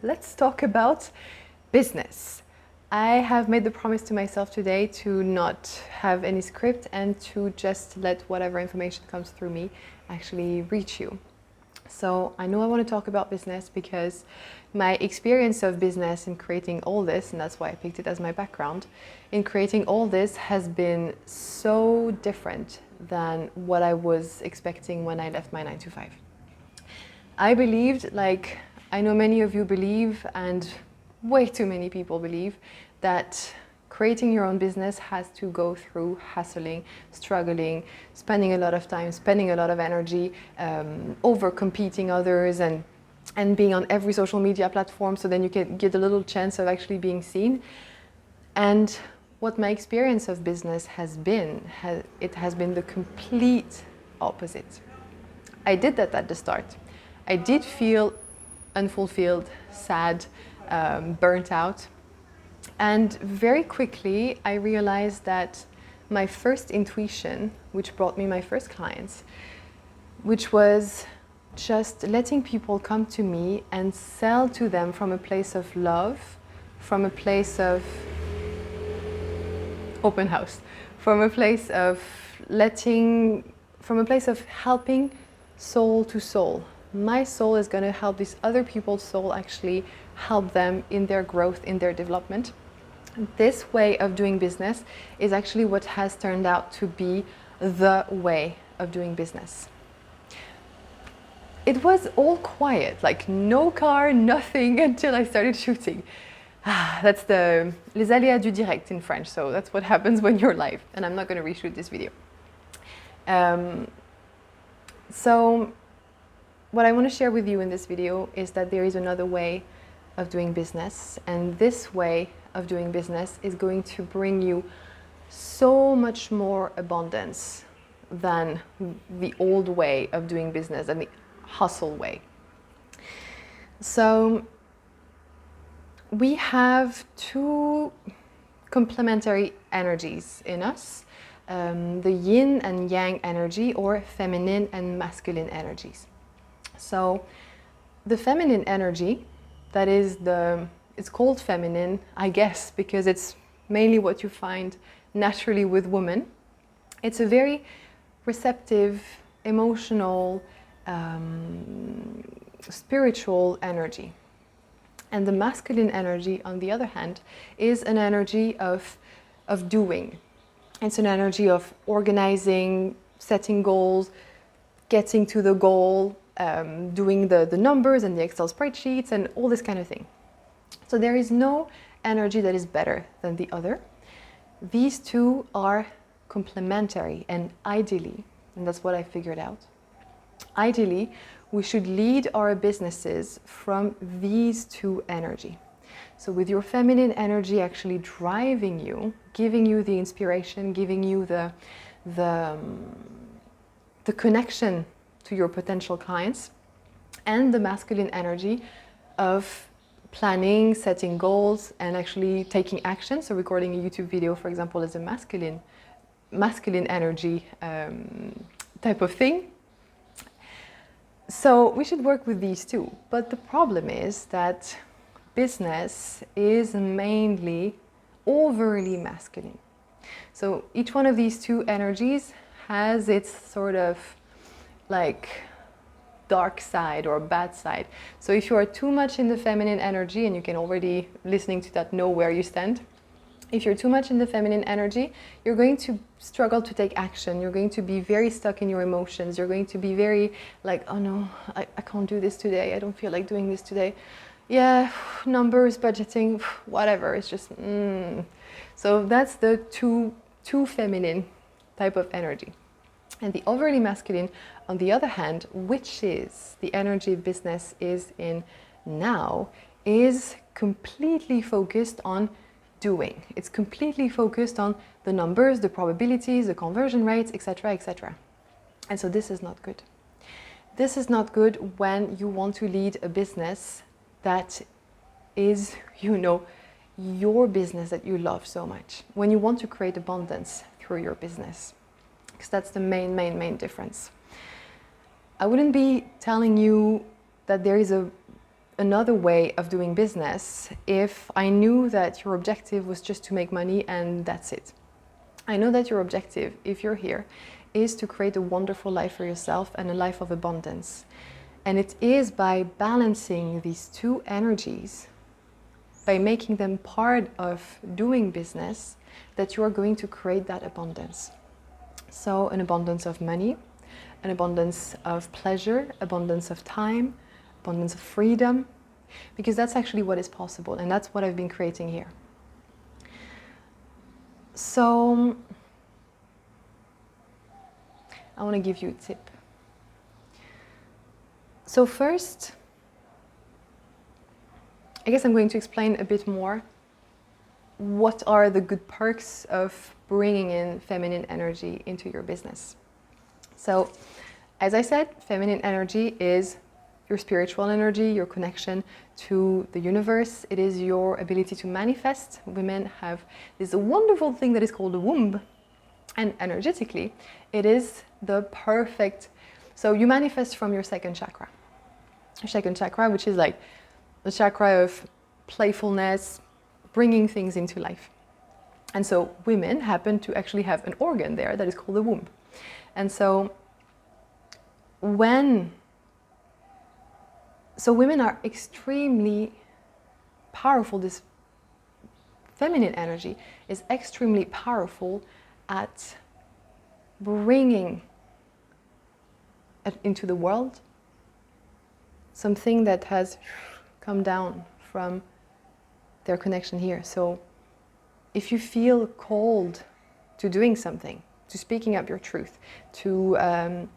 Let's talk about business. I have made the promise to myself today to not have any script and to just let whatever information comes through me actually reach you. So I know I want to talk about business because my experience of business in creating all this, and that's why I picked it as my background, in creating all this has been so different than what I was expecting when I left my 9 to 5. I believed, like I know many of you believe, and way too many people believe, that creating your own business has to go through hassling, struggling, spending a lot of time, spending a lot of energy, over competing others and being on every social media platform so then you can get a little chance of actually being seen. And what my experience of business has been, it has been the complete opposite. I did that at the start. I did feel unfulfilled, sad, burnt out. And very quickly, I realized that my first intuition, which brought me my first clients, which was just letting people come to me and sell to them from a place of love, from a place of open house, from a place of helping soul to soul. My soul is going to help these other people's soul actually help them in their growth, in their development. This way of doing business is actually what has turned out to be the way of doing business. It was all quiet, like no car, nothing, until I started shooting. That's the les aléas du direct in French, so that's what happens when you're live, and I'm not going to reshoot this video. So what I want to share with you in this video is that there is another way of doing business, and this way of doing business is going to bring you so much more abundance than the old way of doing business and the hustle way. So we have two complementary energies in us, the yin and yang energy, or feminine and masculine energies. So the feminine energy, that is it's called feminine, I guess, because it's mainly what you find naturally with women. It's a very receptive, emotional, spiritual energy. And the masculine energy, on the other hand, is an energy of doing. It's an energy of organizing, setting goals, getting to the goal, doing the numbers and the Excel spreadsheets and all this kind of thing. So there is no energy that is better than the other. These two are complementary, and ideally, and that's what I figured out, ideally, we should lead our businesses from these two energy. So with your feminine energy actually driving you, giving you the inspiration, giving you the connection to your potential clients, and the masculine energy of planning, setting goals, and actually taking action. So recording a YouTube video, for example, is a masculine energy type of thing. So we should work with these two. But the problem is that business is mainly overly masculine. So each one of these two energies has its sort of like dark side or bad side. So if you are too much in the feminine energy, and you can already, listening to that, know where you stand. If you're too much in the feminine energy, you're going to struggle to take action. You're going to be very stuck in your emotions. You're going to be very like, oh no, I can't do this today. I don't feel like doing this today. Yeah, numbers, budgeting, whatever. It's just, So that's the too feminine type of energy. And the overly masculine, on the other hand, which is the energy business is in now, is completely focused on doing. It's completely focused on the numbers, the probabilities, the conversion rates, etc., etc. And so this is not good. This is not good when you want to lead a business that is, your business that you love so much. When you want to create abundance through your business. Because that's the main difference. I wouldn't be telling you that there is a another way of doing business if I knew that your objective was just to make money and that's it. I know that your objective, if you're here, is to create a wonderful life for yourself and a life of abundance. And it is by balancing these two energies, by making them part of doing business, that you are going to create that abundance. So an abundance of money, an abundance of pleasure, abundance of time, abundance of freedom, because that's actually what is possible, and that's what I've been creating here. So I want to give you a tip. So first, I guess I'm going to explain a bit more what are the good perks of bringing in feminine energy into your business. So, as I said, feminine energy is your spiritual energy, your connection to the universe. It is your ability to manifest. Women have this wonderful thing that is called a womb. And energetically, it is the perfect... So you manifest from your second chakra. Your second chakra, which is like the chakra of playfulness, bringing things into life. And so women happen to actually have an organ there that is called the womb. And so women are extremely powerful. This feminine energy is extremely powerful at bringing into the world something that has come down from their connection here. So if you feel called to doing something, to speaking up your truth, to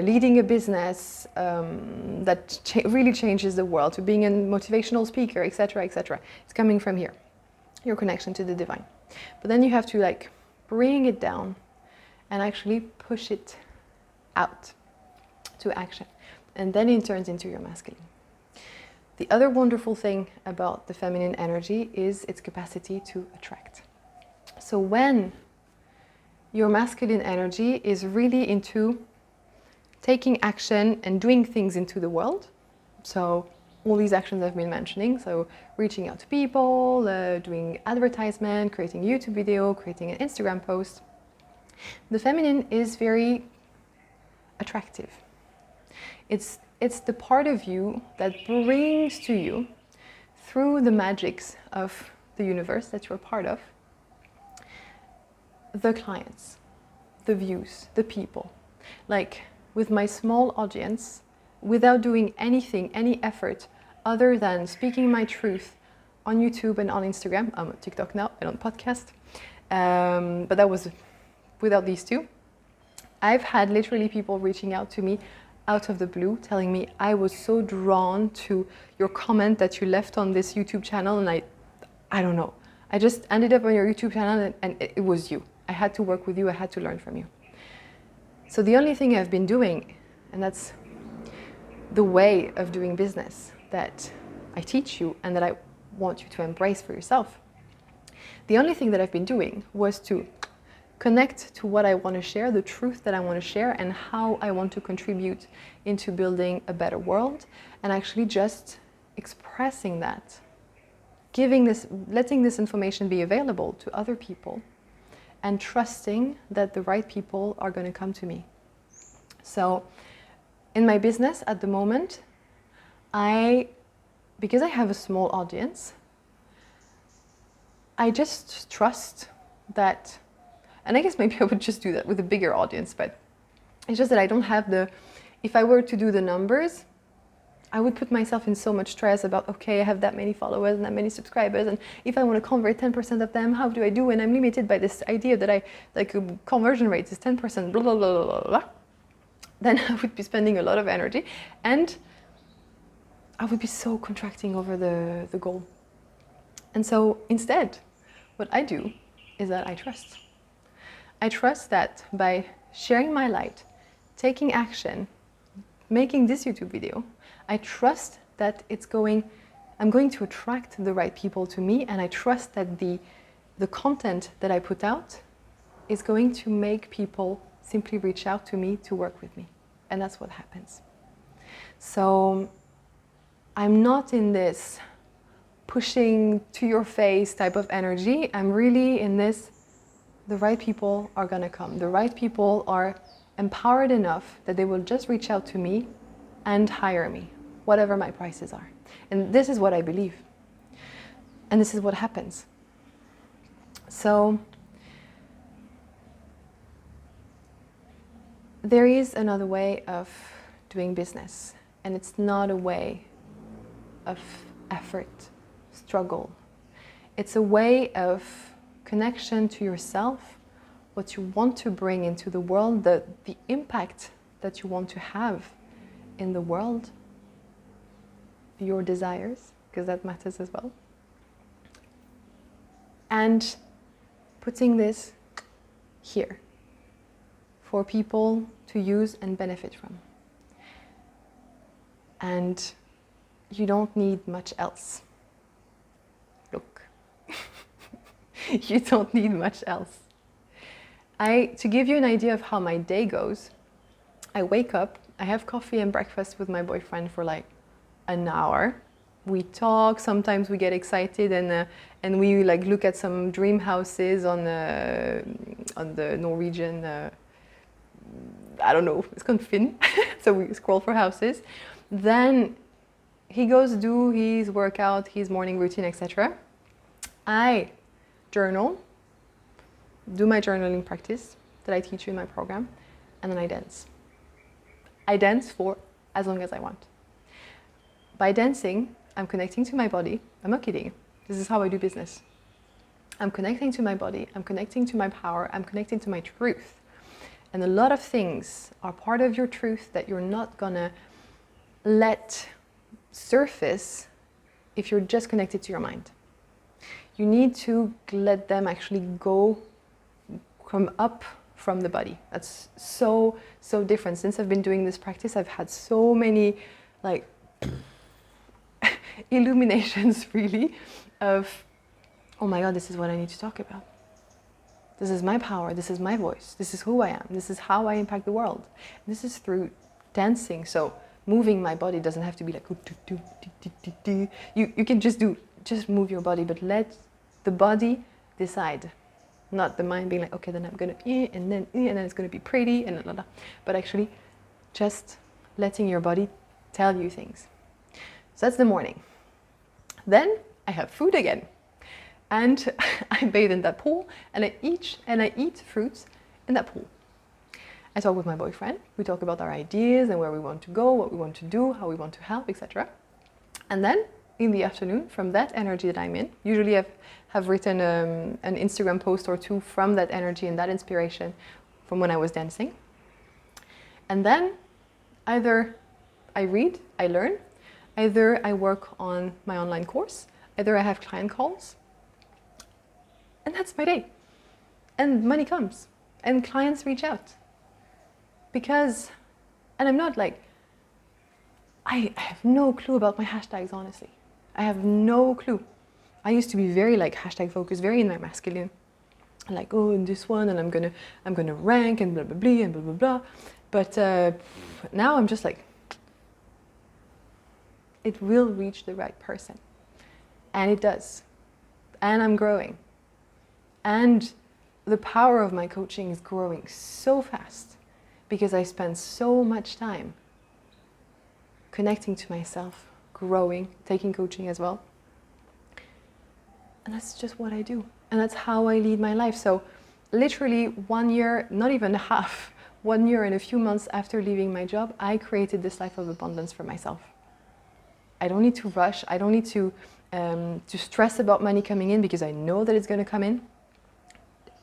leading a business that really changes the world, to being a motivational speaker, etc., etc., it's coming from here, your connection to the divine. But then you have to like bring it down and actually push it out to action. And then it turns into your masculine. The other wonderful thing about the feminine energy is its capacity to attract. So when your masculine energy is really into taking action and doing things into the world, so all these actions I've been mentioning, so reaching out to people, doing advertisement, creating a YouTube video, creating an Instagram post, the feminine is very attractive. It's the part of you that brings to you, through the magics of the universe that you're part of, the clients, the views, the people. Like with my small audience, without doing anything, any effort, other than speaking my truth on YouTube and on Instagram. I'm on TikTok now and on podcast. But that was without these two. I've had literally people reaching out to me out of the blue, telling me, I was so drawn to your comment that you left on this YouTube channel, and I don't know. I just ended up on your YouTube channel and it was you. I had to work with you, I had to learn from you. So the only thing I've been doing, and that's the way of doing business that I teach you and that I want you to embrace for yourself. The only thing that I've been doing was to connect to what I want to share, the truth that I want to share, and how I want to contribute into building a better world, and actually just expressing that, letting this information be available to other people, and trusting that the right people are going to come to me. So in my business at the moment, because I have a small audience, I just trust that. And I guess maybe I would just do that with a bigger audience, but it's just that I don't have if I were to do the numbers, I would put myself in so much stress about, okay, I have that many followers and that many subscribers, and if I want to convert 10% of them, how do I do? And I'm limited by this idea that conversion rate is 10%, blah, blah, blah, blah, blah. Then I would be spending a lot of energy, and I would be so contracting over the goal. And so instead, what I do is that I trust. I trust that by sharing my light, taking action, making this YouTube video, I trust that I'm going to attract the right people to me, and I trust that the content that I put out is going to make people simply reach out to me to work with me. And that's what happens. So I'm not in this pushing to your face type of energy. I'm really in this, the right people are gonna come. The right people are empowered enough that they will just reach out to me and hire me, whatever my prices are. And this is what I believe. And this is what happens. So there is another way of doing business, and it's not a way of effort, struggle. It's a way of connection to yourself, what you want to bring into the world, the impact that you want to have in the world, your desires, because that matters as well. And putting this here for people to use and benefit from. And you don't need much else. Look, you don't need much else. To give you an idea of how my day goes, I wake up, I have coffee and breakfast with my boyfriend for like an hour. We talk, sometimes we get excited and we like look at some dream houses on the Norwegian, I don't know, it's called Finn. So we scroll for houses. Then he goes do his workout, his morning routine, etc. I journal, do my journaling practice that I teach you in my program, and then I dance. I dance for as long as I want. By dancing, I'm connecting to my body. I'm not kidding. This is how I do business. I'm connecting to my body. I'm connecting to my power. I'm connecting to my truth. And a lot of things are part of your truth that you're not gonna let surface if you're just connected to your mind. You need to let them actually come up from the body. That's so different. Since I've been doing this practice, I've had so many like illuminations really of, oh my God, this is what I need to talk about. This is my power, this is my voice, this is who I am, this is how I impact the world. This is through dancing. So moving my body doesn't have to be like, you can just move your body, but let the body decide. Not the mind being like, okay, then I'm gonna, and then it's gonna be pretty, and blah, blah. But actually just letting your body tell you things. So that's the morning. Then I have food again. And I bathe in that pool, and I eat fruits in that pool. I talk with my boyfriend. We talk about our ideas and where we want to go, what we want to do, how we want to help, etc. And then in the afternoon, from that energy that I'm in, usually have written an Instagram post or two from that energy and that inspiration from when I was dancing. And then either I read, I learn, either I work on my online course, either I have client calls, and that's my day. And money comes, and clients reach out. Because, and I'm not like, I have no clue about my hashtags, honestly. I have no clue. I used to be very like hashtag focused, very in my masculine. Like, oh, in this one, and I'm gonna rank and blah, blah, blah, and blah, blah, blah. But now I'm just like, it will reach the right person. And it does. And I'm growing. And the power of my coaching is growing so fast because I spend so much time connecting to myself, growing, taking coaching as well. And that's just what I do. And that's how I lead my life. So literally 1 year, not even half, 1 year and a few months after leaving my job, I created this life of abundance for myself. I don't need to rush. I don't need to stress about money coming in because I know that it's going to come in.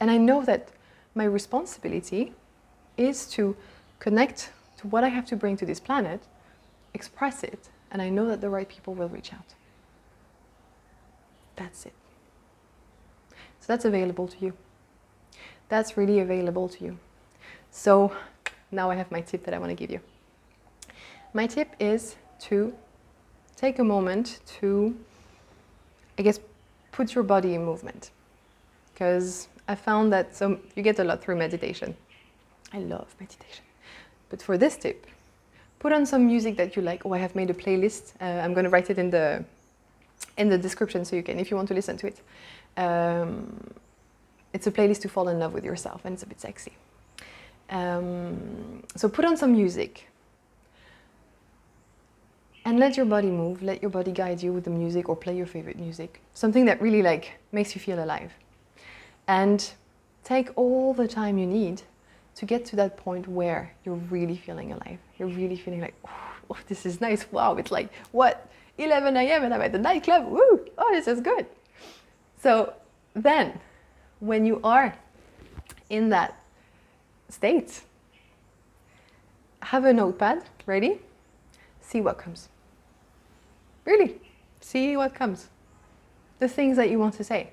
And I know that my responsibility is to connect to what I have to bring to this planet, express it, and I know that the right people will reach out. That's it. So that's available to you. That's really available to you. So now I have my tip that I want to give you. My tip is to take a moment to, I guess, put your body in movement. Because I found that you get a lot through meditation. I love meditation. But for this tip, put on some music that you like. Oh, I have made a playlist. I'm going to write it in the description so you can, if you want to listen to it. It's a playlist to fall in love with yourself, and it's a bit sexy. So put on some music and let your body move. Let your body guide you with the music, or play your favorite music. Something that really like makes you feel alive. And take all the time you need to get to that point where you're really feeling alive. You're really feeling like, oh, this is nice. Wow, it's like, what, 11 a.m. and I'm at the nightclub. Woo, oh, this is good. So then, when you are in that state, have a notepad ready. See what comes. Really, see what comes. The things that you want to say.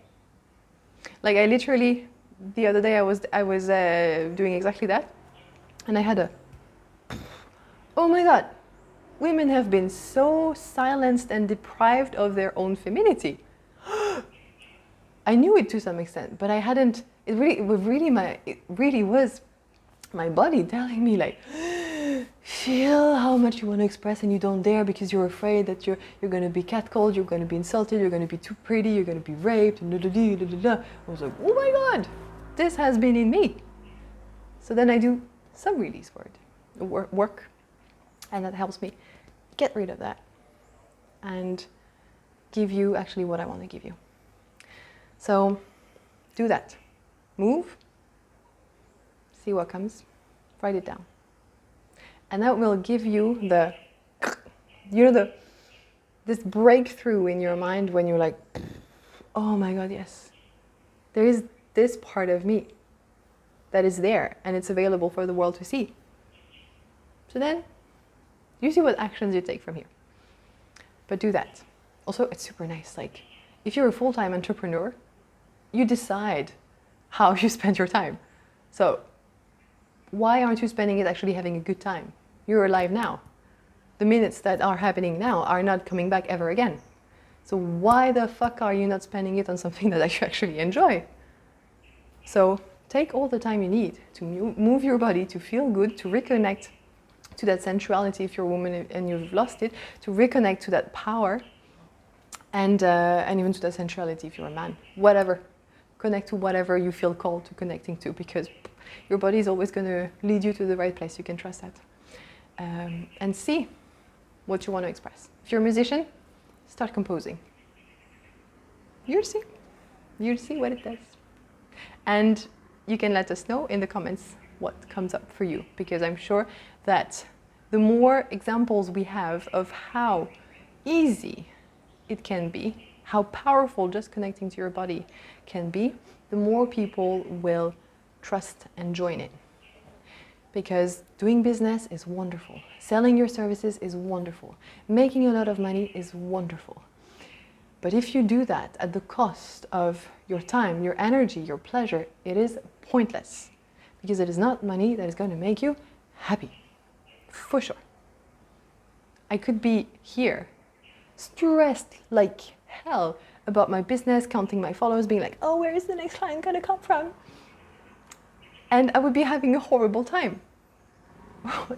Like I literally, the other day I was doing exactly that, and I had a, oh my God, women have been so silenced and deprived of their own femininity. I knew it to some extent, but I hadn't. It really was my body telling me like, feel how much you want to express and you don't dare because you're afraid that you're going to be catcalled, you're going to be insulted, you're going to be too pretty, you're going to be raped, and I was like, oh my God, this has been in me. So then I do some release work, and that helps me get rid of that and give you actually what I want to give you. So do that. Move, see what comes, write it down. And that will give you the, this breakthrough in your mind when you're like, oh my God, yes. There is this part of me that is there and it's available for the world to see. So then you see what actions you take from here. But do that. Also, it's super nice. Like, if you're a full-time entrepreneur, you decide how you spend your time. So why aren't you spending it actually having a good time? You're alive now. The minutes that are happening now are not coming back ever again. So why the fuck are you not spending it on something that you actually enjoy? So take all the time you need to move your body, to feel good, to reconnect to that sensuality if you're a woman and you've lost it, to reconnect to that power, and even to that sensuality if you're a man. Whatever. Connect to whatever you feel called to connecting to, because your body is always going to lead you to the right place. You can trust that. And see what you want to express. If you're a musician, start composing. You'll see. You'll see what it does. And you can let us know in the comments what comes up for you, because I'm sure that the more examples we have of how easy it can be, how powerful just connecting to your body can be, the more people will trust and join in. Because doing business is wonderful. Selling your services is wonderful. Making a lot of money is wonderful. But if you do that at the cost of your time, your energy, your pleasure, it is pointless. Because it is not money that is going to make you happy. For sure. I could be here, stressed like hell about my business, counting my followers, being like, oh, where is the next client going to come from? And I would be having a horrible time.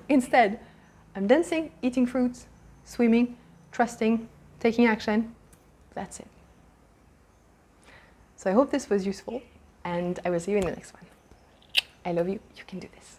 Instead, I'm dancing, eating fruits, swimming, trusting, taking action. That's it. So I hope this was useful, and I will see you in the next one. I love you. You can do this.